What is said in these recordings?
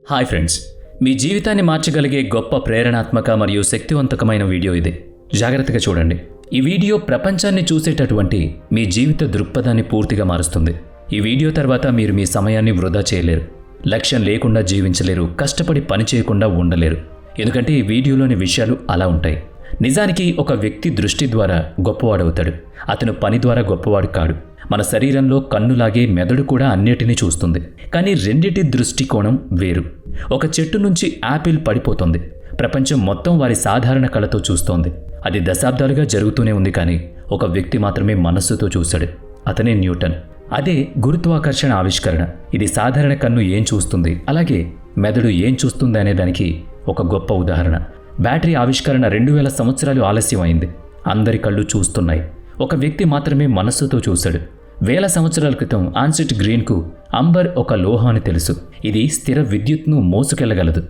Hi friends, మీ జీవితాన్ని మార్చగలిగే గొప్ప ప్రేరణాత్మక మరియు శక్తివంతకమైన వీడియో ఇది. జాగ్రత్తగా చూడండి. ఈ వీడియో ప్రపంచాన్ని చూసేటటువంటి మీ జీవిత దృక్పథాన్ని పూర్తిగా మారుస్తుంది. ఈ వీడియో తర్వాత మీరు మీ సమయాన్ని వృధా చేయలేరు, లక్ష్యం లేకుండా జీవించలేరు, కష్టపడి పని చేయకుండా ఉండలేరు. ఎందుకంటే ఈ వీడియోలోని విషయాలు అలా ఉంటాయి. నిజానికి ఒక వ్యక్తి దృష్టి ద్వారా గొప్పవాడవుతాడు. అతను పని ద్వారా గొప్పవాడు కాడు. మన శరీరంలో కన్నులాగే మెదడు కూడా అన్నిటినీ చూస్తుంది. కానీ రెండిటి దృష్టికోణం వేరు. ఒక చెట్టు నుంచి యాపిల్ పడిపోతుంది. ప్రపంచం మొత్తం వారి సాధారణ కళతో చూస్తోంది. అది దశాబ్దాలుగా జరుగుతూనే ఉంది. కానీ ఒక వ్యక్తి మాత్రమే మనస్సుతో చూశాడు. అతనే న్యూటన్. అదే గురుత్వాకర్షణ ఆవిష్కరణ. ఇది సాధారణ కన్ను ఏం చూస్తుంది, అలాగే మెదడు ఏం చూస్తుంది అనే దానికి ఒక గొప్ప ఉదాహరణ. బ్యాటరీ ఆవిష్కరణ 2000 సంవత్సరాలు ఆలస్యం అయింది. అందరి కళ్ళు చూస్తున్నాయి. ఒక వ్యక్తి మాత్రమే మనస్సుతో చూశాడు. 1000 సంవత్సరాల క్రితం ఆన్సిట్ గ్రీన్కు అంబర్ ఒక లోహం అని తెలుసు. ఇది స్థిర విద్యుత్ను మోసుకెళ్లగలదు.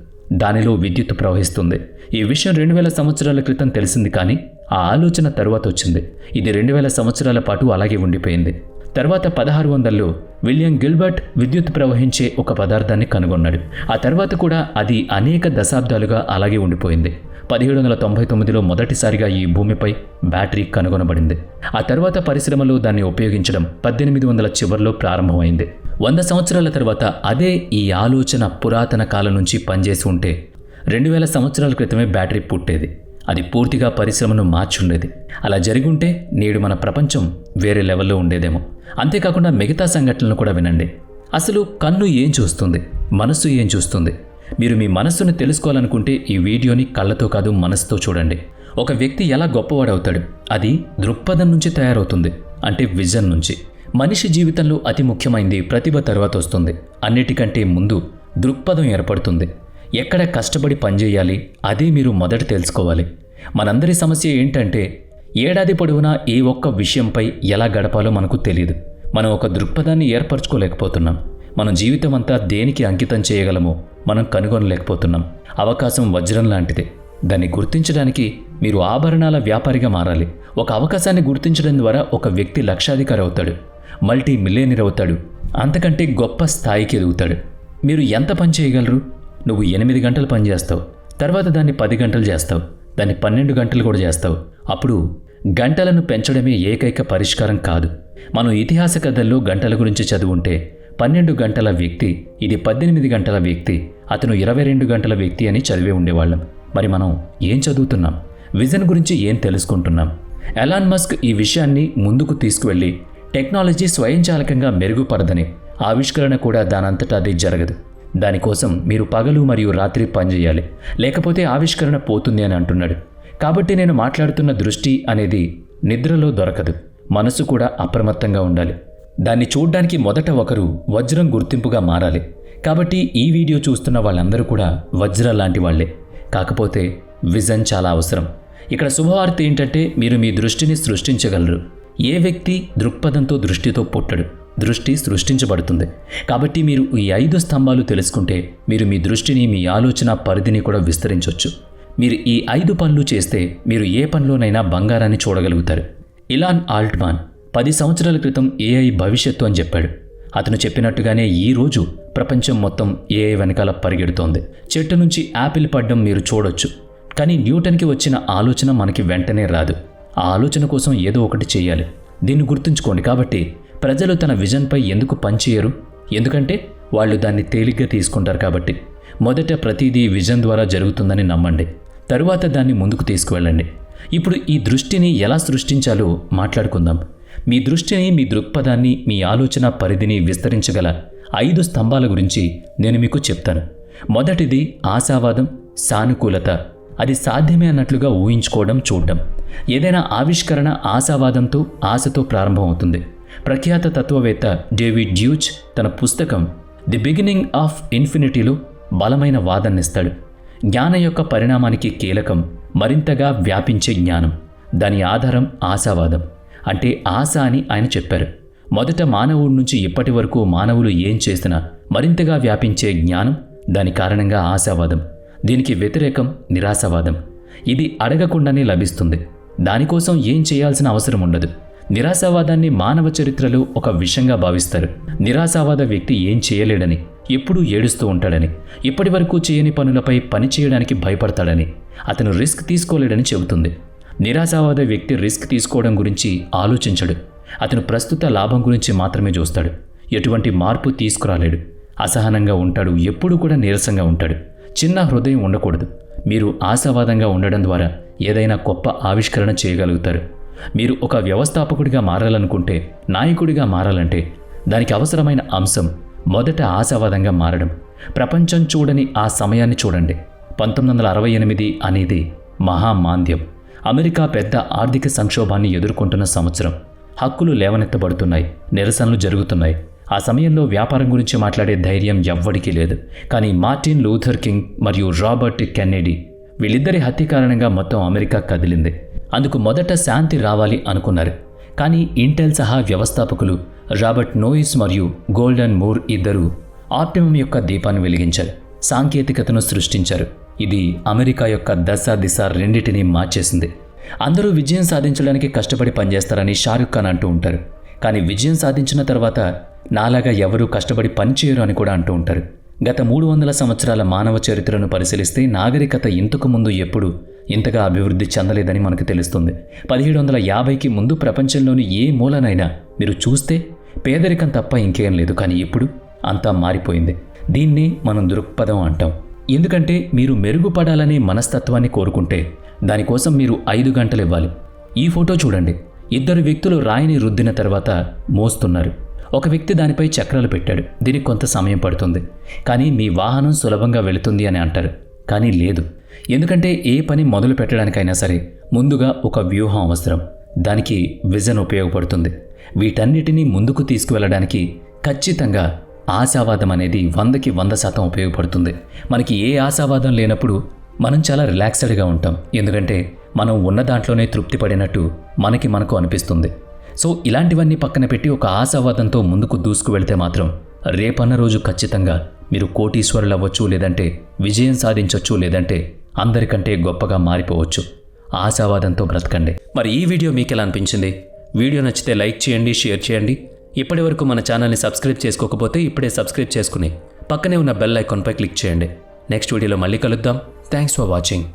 దానిలో విద్యుత్తు ప్రవహిస్తుంది. ఈ విషయం 2000 సంవత్సరాల క్రితం తెలిసింది. కానీ ఆ ఆలోచన తరువాత వచ్చింది. ఇది 2000 సంవత్సరాల పాటు అలాగే ఉండిపోయింది. తర్వాత 1600లో విలియం గిల్బర్ట్ విద్యుత్ ప్రవహించే ఒక పదార్థాన్ని కనుగొన్నాడు. ఆ తర్వాత కూడా అది అనేక దశాబ్దాలుగా అలాగే ఉండిపోయింది. 1799లో మొదటిసారిగా ఈ భూమిపై బ్యాటరీ కనుగొనబడింది. ఆ తర్వాత పరిశ్రమలో దాన్ని ఉపయోగించడం 1800 చివరిలో ప్రారంభమైంది. 100 సంవత్సరాల తర్వాత అదే ఈ ఆలోచన పురాతన కాలం నుంచి పనిచేసి ఉంటే 2000 సంవత్సరాల క్రితమే బ్యాటరీ పుట్టేది. అది పూర్తిగా పరిశ్రమను మార్చుండేది. అలా జరిగుంటే నేడు మన ప్రపంచం వేరే లెవెల్లో ఉండేదేమో. అంతేకాకుండా మిగతా సంఘటనలు కూడా వినండి. అసలు కన్ను ఏం చూస్తుంది, మనస్సు ఏం చూస్తుంది? మీరు మీ మనస్సును తెలుసుకోవాలనుకుంటే ఈ వీడియోని కళ్ళతో కాదు, మనస్సుతో చూడండి. ఒక వ్యక్తి ఎలా గొప్పవాడవుతాడు? అది దృక్పథం నుంచి తయారవుతుంది, అంటే విజన్ నుంచి. మనిషి జీవితంలో అతి ముఖ్యమైనది ప్రతిభ తర్వాత వస్తుంది. అన్నిటికంటే ముందు దృక్పథం ఏర్పడుతుంది. ఎక్కడ కష్టపడి పనిచేయాలి, అదే మీరు మొదట తెలుసుకోవాలి. మనందరి సమస్య ఏంటంటే ఏడాది పొడవునా ఏ ఒక్క విషయంపై ఎలా గడపాలో మనకు తెలియదు. మనం ఒక దృక్పథాన్ని ఏర్పరచుకోలేకపోతున్నాం. మనం జీవితం అంతా దేనికి అంకితం చేయగలమో మనం కనుగొనలేకపోతున్నాం. అవకాశం వజ్రం లాంటిదే. దాన్ని గుర్తించడానికి మీరు ఆభరణాల వ్యాపారిగా మారాలి. ఒక అవకాశాన్ని గుర్తించడం ద్వారా ఒక వ్యక్తి లక్షాధికారి అవుతాడు, మల్టీ మిలియనీర్ అవుతాడు, అంతకంటే గొప్ప స్థాయికి ఎదుగుతాడు. మీరు ఎంత పని చేయగలరు? నువ్వు 8 గంటలు పని చేస్తావు, తర్వాత దాన్ని 10 గంటలు చేస్తావు, దాన్ని 12 గంటలు కూడా చేస్తావు. అప్పుడు గంటలను పెంచడమే ఏకైక పరిష్కారం కాదు. మనం ఇతిహాస కథల్లో గంటల గురించి చదువుంటే 12 గంటల వ్యక్తి, ఇది 18 గంటల వ్యక్తి, అతను 22 గంటల వ్యక్తి అని చదివే ఉండేవాళ్ళం. మరి మనం ఏం చదువుతున్నాం? విజన్ గురించి ఏం తెలుసుకుంటున్నాం? ఎలాన్ మస్క్ ఈ విషయాన్ని ముందుకు తీసుకువెళ్ళి టెక్నాలజీ స్వయంచాలకంగా మెరుగుపడదని, ఆవిష్కరణ కూడా దానంతటా అది జరగదు. దానికోసం మీరు పగలు మరియు రాత్రి పనిచేయాలి, లేకపోతే ఆవిష్కరణ పోతుంది అని అంటున్నాడు. కాబట్టి నేను మాట్లాడుతున్న దృష్టి అనేది నిద్రలో దొరకదు. మనసు కూడా అప్రమత్తంగా ఉండాలి. దాన్ని చూడ్డానికి మొదట ఒకరు వజ్రం గుర్తింపుగా మారాలి. కాబట్టి ఈ వీడియో చూస్తున్న వాళ్ళందరూ కూడా వజ్ర లాంటి వాళ్లే. కాకపోతే విజన్ చాలా అవసరం. ఇక్కడ శుభవార్త ఏంటంటే మీరు మీ దృష్టిని సృష్టించగలరు. ఏ వ్యక్తి దృక్పథంతో దృష్టితో పుట్టడు, దృష్టి సృష్టించబడుతుంది. కాబట్టి మీరు ఈ 5 స్తంభాలు తెలుసుకుంటే మీరు మీ దృష్టిని, మీ ఆలోచన పరిధిని కూడా విస్తరించవచ్చు. మీరు ఈ 5 పనులు చేస్తే మీరు ఏ పనిలోనైనా బంగారాన్ని చూడగలుగుతారు. ఇలాన్ ఆల్ట్మాన్ 10 సంవత్సరాల క్రితం ఏఐ భవిష్యత్తు అని చెప్పాడు. అతను చెప్పినట్టుగానే ఈ రోజు ప్రపంచం మొత్తం ఏఐ వెనకాల పరిగెడుతోంది. చెట్టు నుంచి యాపిల్ పడ్డం మీరు చూడొచ్చు, కానీ న్యూటన్కి వచ్చిన ఆలోచన మనకి వెంటనే రాదు. ఆ ఆలోచన కోసం ఏదో ఒకటి చేయాలి. దీన్ని గుర్తుంచుకోండి. కాబట్టి ప్రజలు తన విజన్పై ఎందుకు పనిచేయరు? ఎందుకంటే వాళ్ళు దాన్ని తేలిగ్గా తీసుకుంటారు. కాబట్టి మొదట ప్రతిదీ విజన్ ద్వారా జరుగుతుందని నమ్మండి, తరువాత దాన్ని ముందుకు తీసుకువెళ్ళండి. ఇప్పుడు ఈ దృష్టిని ఎలా సృష్టించాలో మాట్లాడుకుందాం. మీ దృష్టిని, మీ దృక్పథాన్ని, మీ ఆలోచన పరిధిని విస్తరించగల 5 స్తంభాల గురించి నేను మీకు చెప్తాను. మొదటిది ఆశావాదం, సానుకూలత. అది సాధ్యమే అన్నట్లుగా ఊహించుకోవడం, చూడడం. ఏదైనా ఆవిష్కరణ ఆశావాదంతో, ఆశతో ప్రారంభమవుతుంది. ప్రఖ్యాత తత్వవేత్త డేవిడ్ డ్యూచ్ తన పుస్తకం ది బిగినింగ్ ఆఫ్ ఇన్ఫినిటీలో బలమైన వాదన్నిస్తాడు. జ్ఞానం యొక్క పరిణామానికి కీలకం మరింతగా వ్యాపించే జ్ఞానం. దాని ఆధారం ఆశావాదం, అంటే ఆశ అని ఆయన చెప్పారు. మొదట మానవుడి నుంచి ఇప్పటి వరకు మానవులు ఏం చేసినా మరింతగా వ్యాపించే జ్ఞానం, దాని కారణంగా ఆశావాదం. దీనికి వ్యతిరేకం నిరాశావాదం. ఇది అడగకుండానే లభిస్తుంది. దానికోసం ఏం చేయాల్సిన అవసరం ఉండదు. నిరాశావాదాన్ని మానవ చరిత్రలో ఒక విషయంగా భావిస్తారు. నిరాశావాద వ్యక్తి ఏం చేయలేడని, ఎప్పుడూ ఏడుస్తూ ఉంటాడని, ఇప్పటి వరకు చేయని పనులపై పని చేయడానికి భయపడతాడని, అతను రిస్క్ తీసుకోలేడని చెబుతుంది. నిరాశావాద వ్యక్తి రిస్క్ తీసుకోవడం గురించి ఆలోచించడు. అతను ప్రస్తుత లాభం గురించి మాత్రమే చూస్తాడు. ఎటువంటి మార్పు తీసుకురాలేడు. అసహనంగా ఉంటాడు. ఎప్పుడూ కూడా నీరసంగా ఉంటాడు. చిన్న హృదయం ఉండకూడదు. మీరు ఆశావాదంగా ఉండడం ద్వారా ఏదైనా గొప్ప ఆవిష్కరణ చేయగలుగుతారు. మీరు ఒక వ్యవస్థాపకుడిగా మారాలనుకుంటే, నాయకుడిగా మారాలంటే దానికి అవసరమైన అంశం మొదట ఆశావాదంగా మారడం. ప్రపంచం చూడని ఆ సమయాన్ని చూడండి. 1968 అనేది మహామాంద్యం. అమెరికా పెద్ద ఆర్థిక సంక్షోభాన్ని ఎదుర్కొంటున్న సంవత్సరం. హక్కులు లేవనెత్తబడుతున్నాయి, నిరసనలు జరుగుతున్నాయి. ఆ సమయంలో వ్యాపారం గురించి మాట్లాడే ధైర్యం ఎవ్వడికీ లేదు. కానీ మార్టిన్ లూథర్ కింగ్ మరియు రాబర్ట్ కెన్నెడీ వీళ్ళిద్దరి హత్య కారణంగా మొత్తం అమెరికా కదిలింది. అందుకు మొదట శాంతి రావాలి అనుకున్నారు. కానీ ఇంటెల్ సహా వ్యవస్థాపకులు రాబర్ట్ నోయిస్ మరియు గోల్డన్ మూర్ ఇద్దరూ ఆప్టిమం యొక్క దీపాన్ని వెలిగించారు. సాంకేతికతను సృష్టించారు. ఇది అమెరికా యొక్క దశ దిశ రెండింటినీ మార్చేసింది. అందరూ విజయం సాధించడానికి కష్టపడి పనిచేస్తారని షారుఖ్ ఖాన్ అంటూ ఉంటారు. కానీ విజయం సాధించిన తర్వాత నాలాగా ఎవరూ కష్టపడి పనిచేయరు అని కూడా అంటూ ఉంటారు. గత 300 సంవత్సరాల మానవ చరిత్రను పరిశీలిస్తే నాగరికత ఇంతకు ముందు ఎప్పుడు ఇంతగా అభివృద్ధి చెందలేదని మనకు తెలుస్తుంది. 1750కి ముందు ప్రపంచంలోని ఏ మూలనైనా మీరు చూస్తే పేదరికం తప్ప ఇంకేం లేదు. కానీ ఇప్పుడు అంతా మారిపోయింది. దీన్ని మనం దృక్పథం అంటాం. ఎందుకంటే మీరు మెరుగుపడాలనే మనస్తత్వాన్ని కోరుకుంటే దానికోసం మీరు 5 గంటలు ఇవ్వాలి. ఈ ఫోటో చూడండి. 2 వ్యక్తులు రాయిని రుద్దిన తర్వాత మోస్తున్నారు. ఒక వ్యక్తి దానిపై చక్రాలు పెట్టాడు. దీనికి కొంత సమయం పడుతుంది. కానీ మీ వాహనం సులభంగా వెళుతుంది అని అంటారు. కానీ లేదు. ఎందుకంటే ఏ పని మొదలు పెట్టడానికైనా సరే ముందుగా ఒక వ్యూహం అవసరం. దానికి విజన్ ఉపయోగపడుతుంది. వీటన్నిటినీ ముందుకు తీసుకువెళ్ళడానికి ఖచ్చితంగా ఆశావాదం అనేది 100కి 100% ఉపయోగపడుతుంది. మనకి ఏ ఆశావాదం లేనప్పుడు మనం చాలా రిలాక్స్డ్గా ఉంటాం. ఎందుకంటే మనం ఉన్న దాంట్లోనే తృప్తి పడినట్టు మనకు అనిపిస్తుంది. సో ఇలాంటివన్నీ పక్కన పెట్టి ఒక ఆశావాదంతో ముందుకు దూసుకు వెళ్తే మాత్రం రేపన్న రోజు ఖచ్చితంగా మీరు కోటీశ్వరులు అవ్వచ్చు, లేదంటే విజయం సాధించవచ్చు, లేదంటే అందరికంటే గొప్పగా మారిపోవచ్చు. ఆశావాదంతో బ్రతకండి. మరి ఈ వీడియో మీకు ఎలా అనిపించింది? వీడియో నచ్చితే లైక్ చేయండి, షేర్ చేయండి. ఇప్పటి వరకు మన ఛానల్ని సబ్స్క్రైబ్ చేసుకోకపోతే ఇప్పుడే సబ్స్క్రైబ్ చేసుకుని పక్కనే ఉన్న బెల్ ఐకాన్పై క్లిక్ చేయండి. నెక్స్ట్ వీడియోలో మళ్ళీ కలుద్దాం. Thanks for watching.